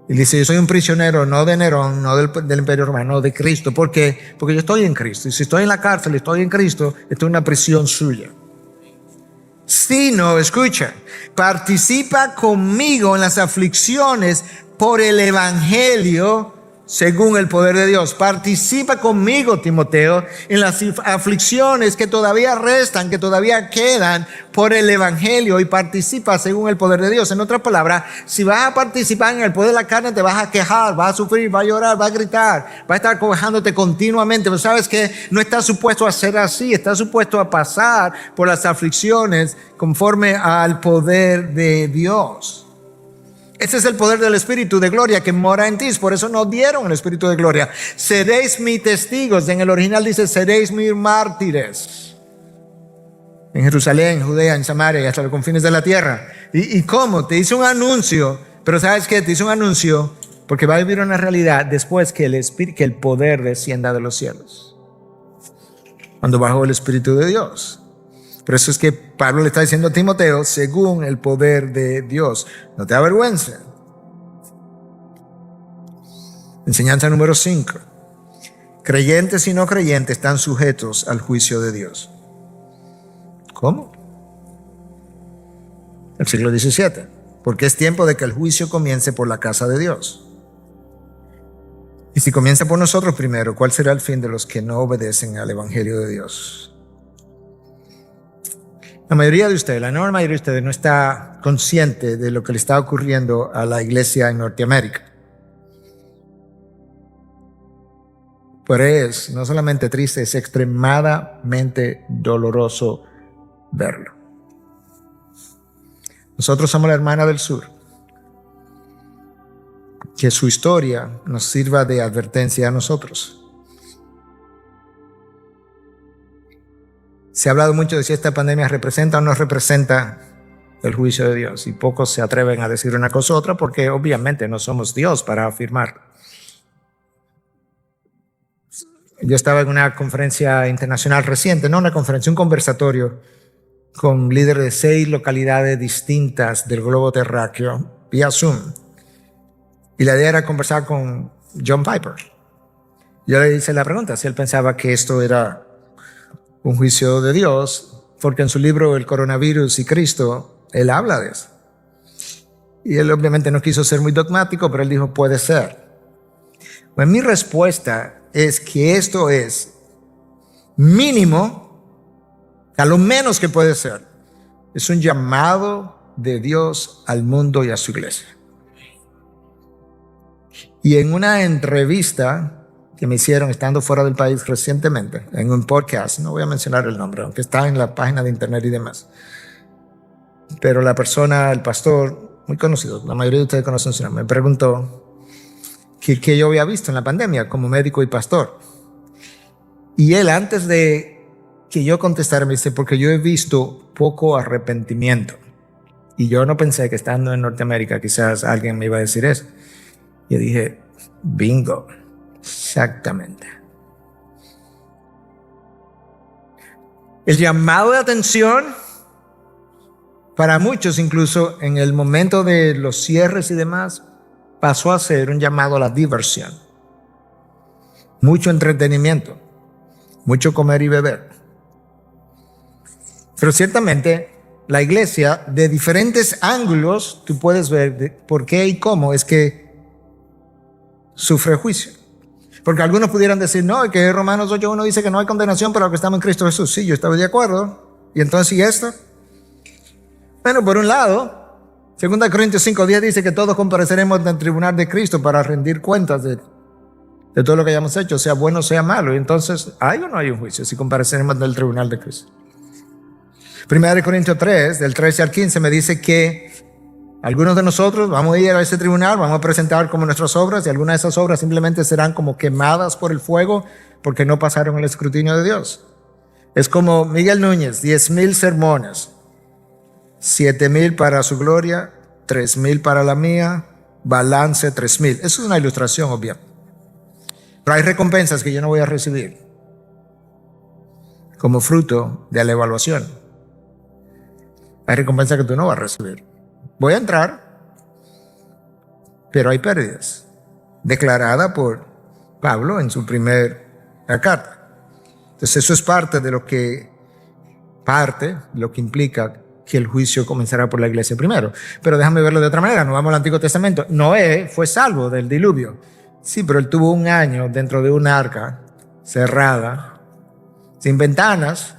Y dice, yo soy un prisionero, no de Nerón, no del Imperio Romano, no de Cristo. ¿Por qué? Porque yo estoy en Cristo. Y si estoy en la cárcel y estoy en Cristo, estoy en una prisión suya. Sino, escucha, participa conmigo en las aflicciones por el evangelio según el poder de Dios. Participa conmigo, Timoteo, en las aflicciones que todavía restan, que todavía quedan por el evangelio, y participa según el poder de Dios. En otras palabras, si vas a participar en el poder de la carne, te vas a quejar, vas a sufrir, vas a llorar, vas a gritar, vas a estar cobijándote continuamente. Pero sabes que no estás supuesto a ser así, estás supuesto a pasar por las aflicciones conforme al poder de Dios. Ese es el poder del Espíritu de gloria que mora en ti. Por eso nos dieron el Espíritu de gloria. Seréis mis testigos. En el original dice, seréis mis mártires. En Jerusalén, Judea, en Samaria y hasta los confines de la tierra. ¿Y cómo? Te hice un anuncio. Pero ¿sabes qué? Te hice un anuncio porque va a vivir una realidad después que el poder descienda de los cielos. Cuando bajó el Espíritu de Dios. Por eso es que Pablo le está diciendo a Timoteo, según el poder de Dios, no te avergüences. Enseñanza número 5. Creyentes y no creyentes están sujetos al juicio de Dios. ¿Cómo? El siglo XVII. Porque es tiempo de que el juicio comience por la casa de Dios. Y si comienza por nosotros primero, ¿cuál será el fin de los que no obedecen al evangelio de Dios? La mayoría de ustedes, la enorme mayoría de ustedes no está consciente de lo que le está ocurriendo a la iglesia en Norteamérica. Pero es no solamente triste, es extremadamente doloroso verlo. Nosotros somos la hermana del sur. Que su historia nos sirva de advertencia a nosotros. Se ha hablado mucho de si esta pandemia representa o no representa el juicio de Dios, y pocos se atreven a decir una cosa u otra porque obviamente no somos Dios para afirmar. Yo estaba en una conferencia internacional reciente, no una conferencia, un conversatorio con líderes de 6 localidades distintas del globo terráqueo vía Zoom, y la idea era conversar con John Piper. Yo le hice la pregunta si él pensaba que esto era un juicio de Dios, porque en su libro El coronavirus y Cristo, él habla de eso. Y él obviamente no quiso ser muy dogmático, pero él dijo, puede ser. Bueno, mi respuesta es que esto es mínimo, a lo menos que puede ser. Es un llamado de Dios al mundo y a su iglesia. Y en una entrevista que me hicieron estando fuera del país recientemente, en un podcast, no voy a mencionar el nombre, aunque está en la página de internet y demás, pero la persona, el pastor, muy conocido, la mayoría de ustedes conocen su nombre, me preguntó qué yo había visto en la pandemia como médico y pastor. Y él, antes de que yo contestara, me dice, porque yo he visto poco arrepentimiento. Y yo no pensé que estando en Norteamérica quizás alguien me iba a decir eso. Y dije, bingo, exactamente. El llamado de atención, para muchos incluso en el momento de los cierres y demás, pasó a ser un llamado a la diversión. Mucho entretenimiento, mucho comer y beber. Pero ciertamente la iglesia, de diferentes ángulos, tú puedes ver por qué y cómo es que sufre juicio. Porque algunos pudieran decir, no, que Romanos 8:1 dice que no hay condenación para los que estamos en Cristo Jesús. Sí, yo estaba de acuerdo. ¿Y entonces y esto? Bueno, por un lado, 2 Corintios 5:10 dice que todos compareceremos en el tribunal de Cristo para rendir cuentas de todo lo que hayamos hecho, sea bueno o sea malo. Y entonces, ¿hay o no hay un juicio si compareceremos en el tribunal de Cristo? 1 Corintios 3, del 13 al 15, me dice que algunos de nosotros vamos a ir a ese tribunal, vamos a presentar como nuestras obras, y algunas de esas obras simplemente serán como quemadas por el fuego porque no pasaron el escrutinio de Dios. Es como Miguel Núñez, 10,000 sermones, 7,000 para su gloria, 3,000 para la mía, balance 3,000. Eso es una ilustración obvia. Pero hay recompensas que yo no voy a recibir como fruto de la evaluación. Hay recompensas que tú no vas a recibir. Voy a entrar, pero hay pérdidas, declarada por Pablo en su primera carta. Entonces eso es parte de lo que implica que el juicio comenzará por la iglesia primero. Pero déjame verlo de otra manera, nos vamos al Antiguo Testamento. Noé fue salvo del diluvio. Sí, pero él tuvo un año dentro de una arca cerrada, sin ventanas,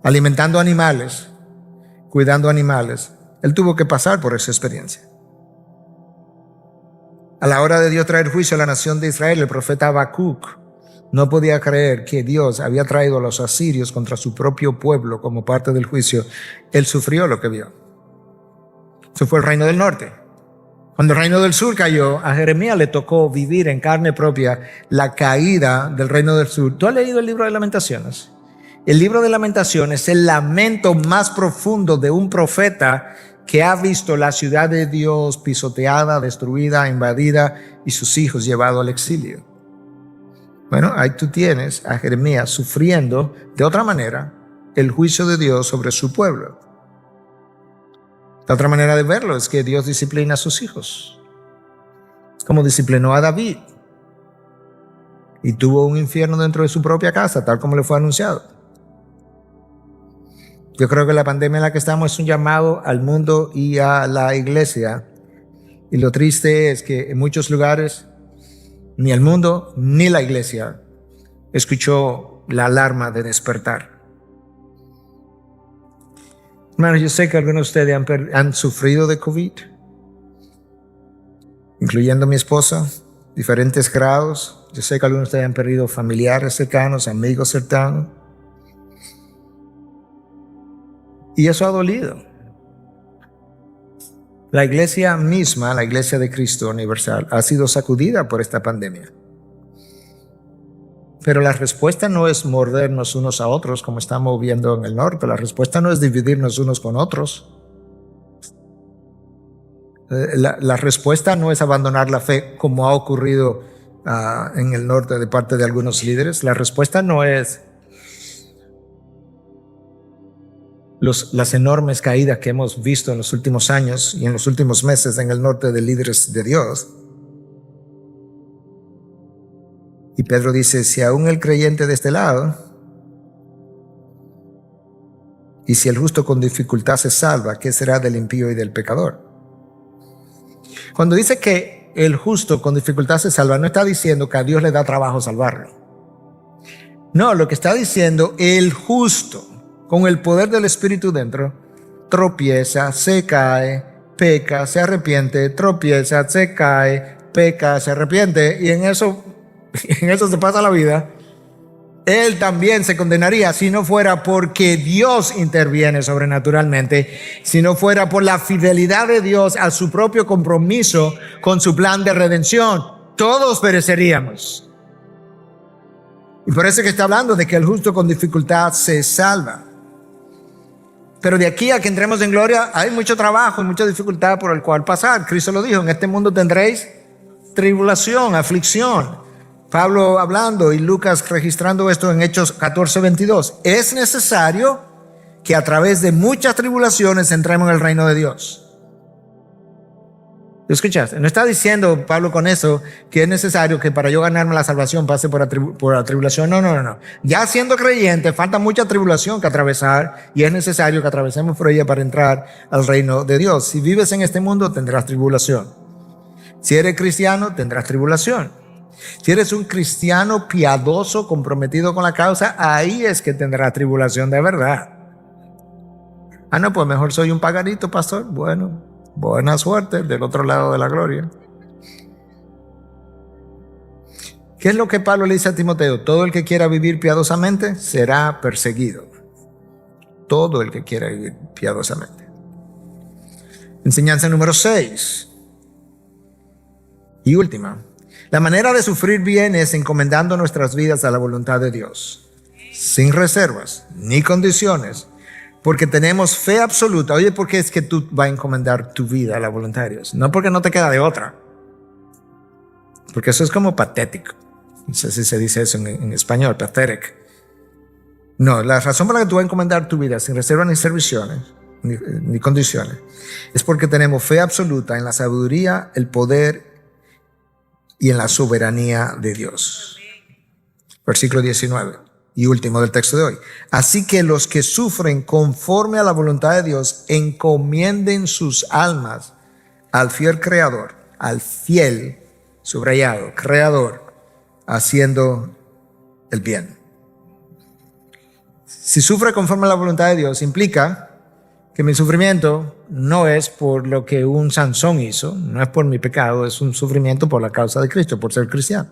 alimentando animales, cuidando animales. Él tuvo que pasar por esa experiencia. A la hora de Dios traer juicio a la nación de Israel, el profeta Habacuc no podía creer que Dios había traído a los asirios contra su propio pueblo como parte del juicio. Él sufrió lo que vio. Eso fue el reino del norte. Cuando el reino del sur cayó, a Jeremías le tocó vivir en carne propia la caída del reino del sur. ¿Tú has leído el libro de Lamentaciones? El libro de Lamentaciones es el lamento más profundo de un profeta que ha visto la ciudad de Dios pisoteada, destruida, invadida y sus hijos llevados al exilio. Bueno, ahí tú tienes a Jeremías sufriendo de otra manera el juicio de Dios sobre su pueblo. La otra manera de verlo es que Dios disciplina a sus hijos, como disciplinó a David, y tuvo un infierno dentro de su propia casa, tal como le fue anunciado. Yo creo que la pandemia en la que estamos es un llamado al mundo y a la iglesia, y lo triste es que en muchos lugares ni el mundo ni la iglesia escuchó la alarma de despertar. Hermanos, yo sé que algunos de ustedes han sufrido de COVID, incluyendo mi esposa, diferentes grados. Yo sé que algunos de ustedes han perdido familiares cercanos, amigos cercanos. Y eso ha dolido. La iglesia misma, la iglesia de Cristo Universal, ha sido sacudida por esta pandemia. Pero la respuesta no es mordernos unos a otros como estamos viendo en el norte. La respuesta no es dividirnos unos con otros. La respuesta no es abandonar la fe como ha ocurrido en el norte de parte de algunos líderes. La respuesta no es las enormes caídas que hemos visto en los últimos años y en los últimos meses en el norte de líderes de Dios. Y Pedro dice, si aún el creyente de este lado, y si el justo con dificultad se salva, ¿qué será del impío y del pecador? Cuando dice que el justo con dificultad se salva, no está diciendo que a Dios le da trabajo salvarlo. No, lo que está diciendo, el justo, con el poder del Espíritu dentro, tropieza, se cae, peca, se arrepiente, tropieza, se cae, peca, se arrepiente, y en eso se pasa la vida. Él también se condenaría si no fuera porque Dios interviene sobrenaturalmente, si no fuera por la fidelidad de Dios a su propio compromiso con su plan de redención. Todos pereceríamos. Y por eso que está hablando de que el justo con dificultad se salva. Pero de aquí a que entremos en gloria hay mucho trabajo y mucha dificultad por el cual pasar. Cristo lo dijo, en este mundo tendréis tribulación, aflicción. Pablo hablando y Lucas registrando esto en Hechos 14:22. Es necesario que a través de muchas tribulaciones entremos en el reino de Dios. ¿Lo escuchas? No está diciendo Pablo con eso que es necesario que para yo ganarme la salvación pase por la tribulación. No. Ya siendo creyente, falta mucha tribulación que atravesar y es necesario que atravesemos por ella para entrar al reino de Dios. Si vives en este mundo, tendrás tribulación. Si eres cristiano, tendrás tribulación. Si eres un cristiano piadoso, comprometido con la causa, ahí es que tendrás tribulación de verdad. No, pues mejor soy un pagarito, pastor. Bueno, buena suerte del otro lado de la gloria. ¿Qué es lo que Pablo le dice a Timoteo? Todo el que quiera vivir piadosamente será perseguido. Todo el que quiera vivir piadosamente. Enseñanza número 6 y última. La manera de sufrir bien es encomendando nuestras vidas a la voluntad de Dios, sin reservas ni condiciones, porque tenemos fe absoluta. Oye, ¿por qué es que tú vas a encomendar tu vida a la voluntad de Dios? No porque no te queda de otra, porque eso es como patético. No sé si se dice eso en español, pathetic. No, la razón por la que tú vas a encomendar tu vida sin reservas ni serviciones, ni condiciones, es porque tenemos fe absoluta en la sabiduría, el poder y en la soberanía de Dios. Versículo 19 y último del texto de hoy. Así que los que sufren conforme a la voluntad de Dios encomienden sus almas al fiel creador, al fiel, subrayado, creador, haciendo el bien. Si sufre conforme a la voluntad de Dios, implica que mi sufrimiento no es por lo que un Sansón hizo, no es por mi pecado, es un sufrimiento por la causa de Cristo, por ser cristiano.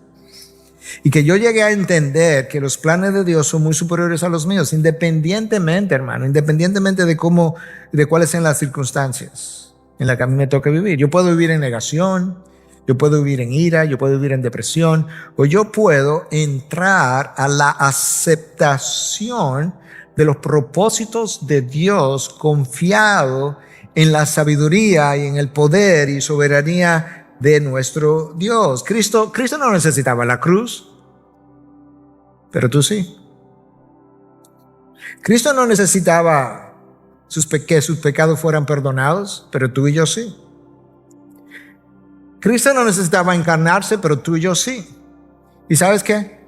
Y que yo llegue a entender que los planes de Dios son muy superiores a los míos, independientemente, hermano, independientemente de cuáles sean las circunstancias en las que a mí me toca vivir. Yo puedo vivir en negación, yo puedo vivir en ira, yo puedo vivir en depresión, o yo puedo entrar a la aceptación de los propósitos de Dios, confiado en la sabiduría y en el poder y soberanía de nuestro Dios. Cristo no necesitaba la cruz, pero tú sí. Cristo no necesitaba que sus pecados fueran perdonados, pero tú y yo sí. Cristo no necesitaba encarnarse, pero tú y yo sí. ¿Y sabes qué?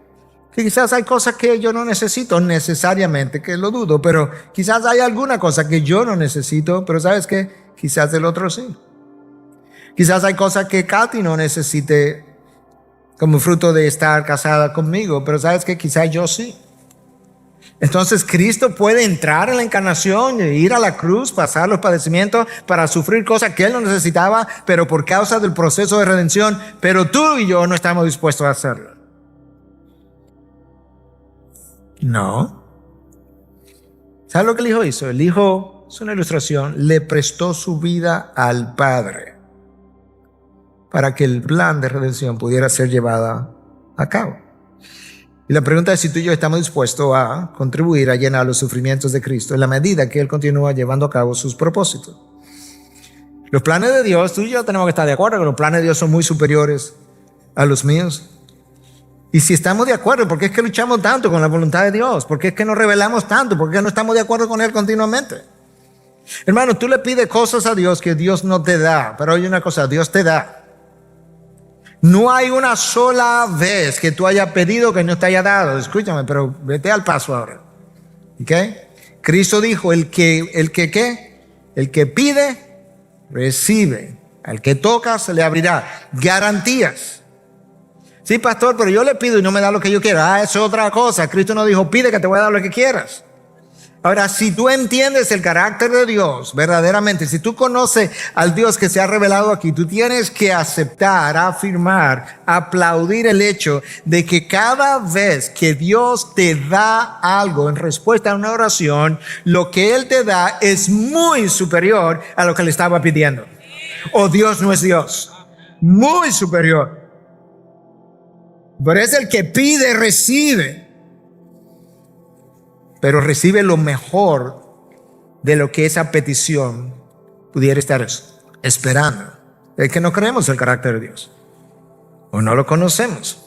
Que quizás hay cosas que yo no necesito necesariamente, que lo dudo, pero quizás hay alguna cosa que yo no necesito, pero ¿sabes qué? Quizás el otro sí. Quizás hay cosas que Katy no necesite como fruto de estar casada conmigo, pero ¿sabes qué? Quizás yo sí. Entonces Cristo puede entrar en la encarnación e ir a la cruz, pasar los padecimientos para sufrir cosas que Él no necesitaba, pero por causa del proceso de redención, pero tú y yo no estamos dispuestos a hacerlo. No. ¿Sabes lo que el Hijo hizo? El Hijo, es una ilustración, le prestó su vida al Padre para que el plan de redención pudiera ser llevada a cabo. Y la pregunta es si tú y yo estamos dispuestos a contribuir a llenar los sufrimientos de Cristo en la medida que Él continúa llevando a cabo sus propósitos. Los planes de Dios, tú y yo tenemos que estar de acuerdo que los planes de Dios son muy superiores a los míos. Y si estamos de acuerdo, ¿por qué es que luchamos tanto con la voluntad de Dios? ¿Por qué es que nos rebelamos tanto? ¿Por qué no estamos de acuerdo con Él continuamente? Hermano, tú le pides cosas a Dios que Dios no te da, pero hay una cosa, Dios te da. No hay una sola vez que tú hayas pedido que no te haya dado. Escúchame, pero vete al paso ahora. ¿Ok? Cristo dijo, el que pide, recibe. Al que toca, se le abrirá. Garantías. Sí, pastor, pero yo le pido y no me da lo que yo quiero. Eso es otra cosa. Cristo no dijo, pide que te voy a dar lo que quieras. Ahora, si tú entiendes el carácter de Dios verdaderamente, si tú conoces al Dios que se ha revelado aquí, tú tienes que aceptar, afirmar, aplaudir el hecho de que cada vez que Dios te da algo en respuesta a una oración, lo que Él te da es muy superior a lo que le estaba pidiendo. O Dios no es Dios. Muy superior. Pero es el que pide, recibe. Pero recibe lo mejor de lo que esa petición pudiera estar esperando. Es que no creemos el carácter de Dios o no lo conocemos.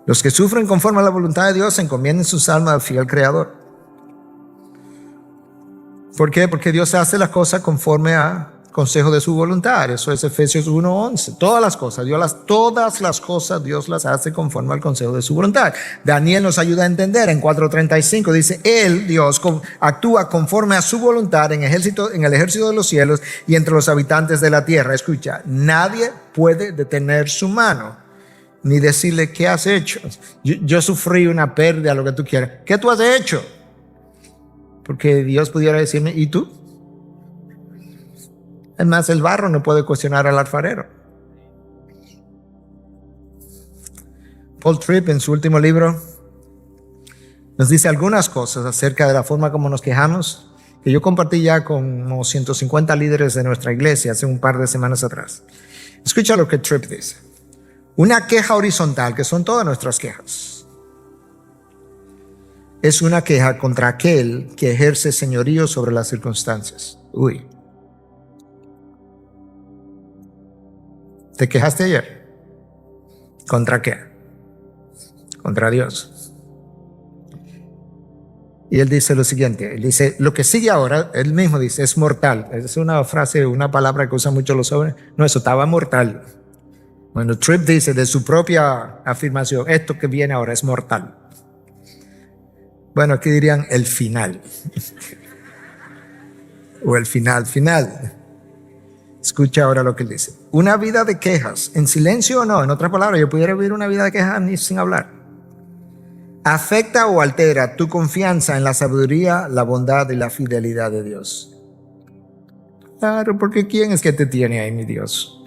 Los que sufren conforme a la voluntad de Dios encomienden sus almas al fiel Creador. ¿Por qué? Porque Dios hace las cosas conforme a consejo de su voluntad. Eso es Efesios 1:11. Todas las cosas Dios las hace conforme al consejo de su voluntad. Daniel nos ayuda a entender en 4:35. Dice, Él, Dios, actúa conforme a su voluntad en el ejército de los cielos y entre los habitantes de la tierra. Escucha, nadie puede detener su mano ni decirle, ¿qué has hecho? Yo sufrí una pérdida, lo que tú quieras. ¿Qué tú has hecho? Porque Dios pudiera decirme, ¿y tú? Además, el barro no puede cuestionar al alfarero. Paul Tripp, en su último libro, nos dice algunas cosas acerca de la forma como nos quejamos, que yo compartí ya con como 150 líderes de nuestra iglesia hace un par de semanas atrás. Escucha lo que Tripp dice. Una queja horizontal, que son todas nuestras quejas, es una queja contra aquel que ejerce señorío sobre las circunstancias. Uy. ¿Te quejaste ayer? ¿Contra qué? Contra Dios. Y él dice lo siguiente, él dice, lo que sigue ahora, él mismo dice, es mortal. Es una frase, una palabra que usan mucho los jóvenes. No, eso estaba mortal. Bueno, Tripp dice de su propia afirmación, esto que viene ahora es mortal. Bueno, aquí dirían el final. O el final. Escucha ahora lo que él dice. Una vida de quejas, en silencio o no, en otras palabras, yo pudiera vivir una vida de quejas ni sin hablar. Afecta o altera tu confianza en la sabiduría, la bondad y la fidelidad de Dios. Claro, porque ¿quién es que te tiene ahí, mi Dios?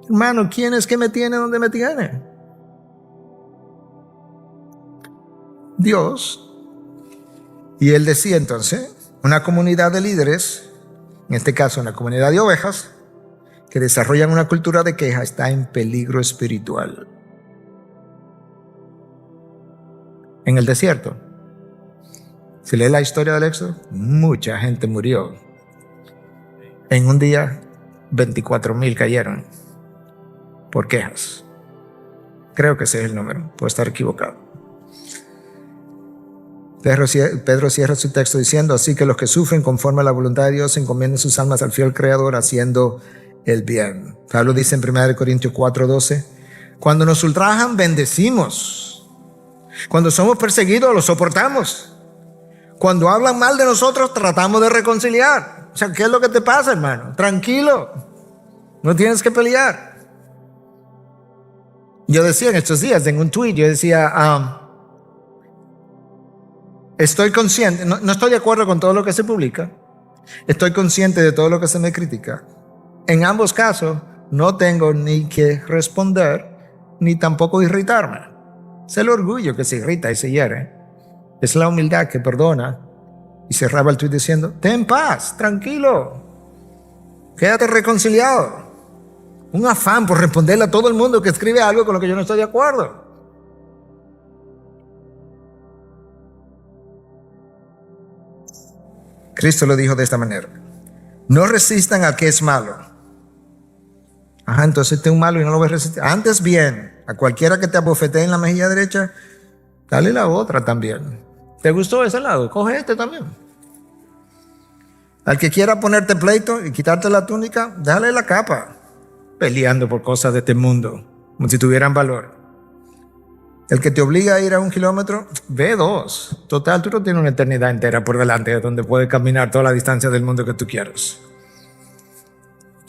Hermano, ¿quién es que me tiene donde me tiene? Dios. Y él decía entonces, una comunidad de líderes, en este caso una comunidad de ovejas, que desarrollan una cultura de queja, está en peligro espiritual. En el desierto, si lee la historia del Éxodo, mucha gente murió. En un día, 24,000 cayeron por quejas. Creo que ese es el número, puedo estar equivocado. Pedro cierra su texto diciendo, así que los que sufren conforme a la voluntad de Dios encomienden sus almas al fiel Creador haciendo el bien. Pablo dice en 1 Corintios 4:12, cuando nos ultrajan, bendecimos. Cuando somos perseguidos, los soportamos. Cuando hablan mal de nosotros, tratamos de reconciliar. O sea, ¿qué es lo que te pasa, hermano? Tranquilo, no tienes que pelear. Yo decía en estos días, en un tweet, yo decía, estoy consciente, no estoy de acuerdo con todo lo que se publica, estoy consciente de todo lo que se me critica. En ambos casos, no tengo ni que responder, ni tampoco irritarme. Es el orgullo que se irrita y se hiere. Es la humildad que perdona. Y cerraba el tweet diciendo, ten paz, tranquilo, quédate reconciliado. Un afán por responderle a todo el mundo que escribe algo con lo que yo no estoy de acuerdo. Cristo lo dijo de esta manera. No resistan al que es malo. Entonces este es un malo y no lo voy a resistir. Antes bien, a cualquiera que te abofetee en la mejilla derecha, dale la otra también. ¿Te gustó ese lado? Coge este también. Al que quiera ponerte pleito y quitarte la túnica, dale la capa. Peleando por cosas de este mundo, como si tuvieran valor. El que te obliga a ir a 1 kilómetro, ve 2. Total, tú no tienes una eternidad entera por delante donde puedes caminar toda la distancia del mundo que tú quieras.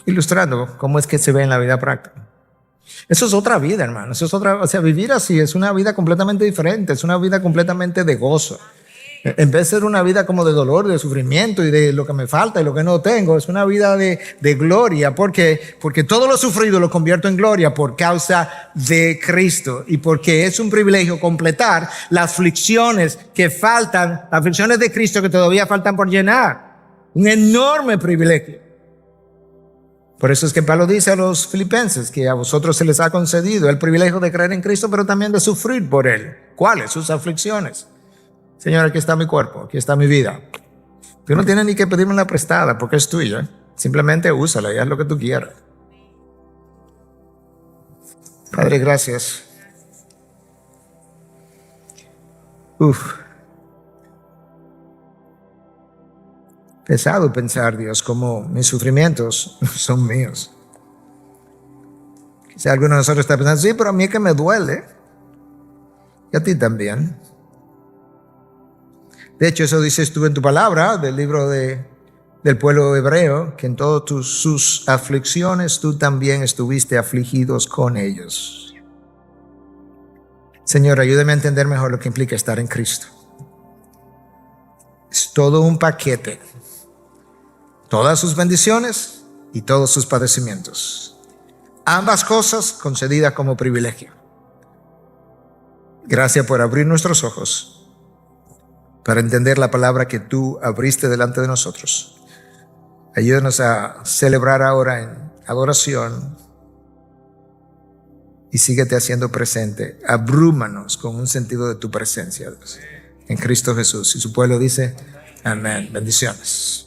Ilustrando cómo es que se ve en la vida práctica. Eso es otra vida, hermano. Eso es otra, o sea, vivir así es una vida completamente diferente, es una vida completamente de gozo. En vez de ser una vida como de dolor, de sufrimiento y de lo que me falta y lo que no tengo, es una vida de gloria. ¿Por qué? Porque todo lo sufrido lo convierto en gloria por causa de Cristo y porque es un privilegio completar las aflicciones que faltan, las aflicciones de Cristo que todavía faltan por llenar. Un enorme privilegio. Por eso es que Pablo dice a los filipenses que a vosotros se les ha concedido el privilegio de creer en Cristo, pero también de sufrir por Él. ¿Cuáles? Sus aflicciones. Señor, aquí está mi cuerpo, aquí está mi vida. Tú no tienes ni que pedirme una prestada porque es tuya. Simplemente úsala y haz lo que tú quieras. Padre, gracias. Pesado pensar, Dios, como mis sufrimientos son míos. Quizá alguno de nosotros está pensando, sí, pero a mí es que me duele. Y a ti también. De hecho, eso dices tú en tu palabra del libro del pueblo hebreo, que en todas sus aflicciones tú también estuviste afligidos con ellos. Señor, ayúdame a entender mejor lo que implica estar en Cristo. Es todo un paquete. Todas sus bendiciones y todos sus padecimientos. Ambas cosas concedidas como privilegio. Gracias por abrir nuestros ojos para entender la palabra que tú abriste delante de nosotros. Ayúdanos a celebrar ahora en adoración y síguete haciendo presente. Abrúmanos con un sentido de tu presencia, Dios, en Cristo Jesús. Y su pueblo dice, amén. Bendiciones.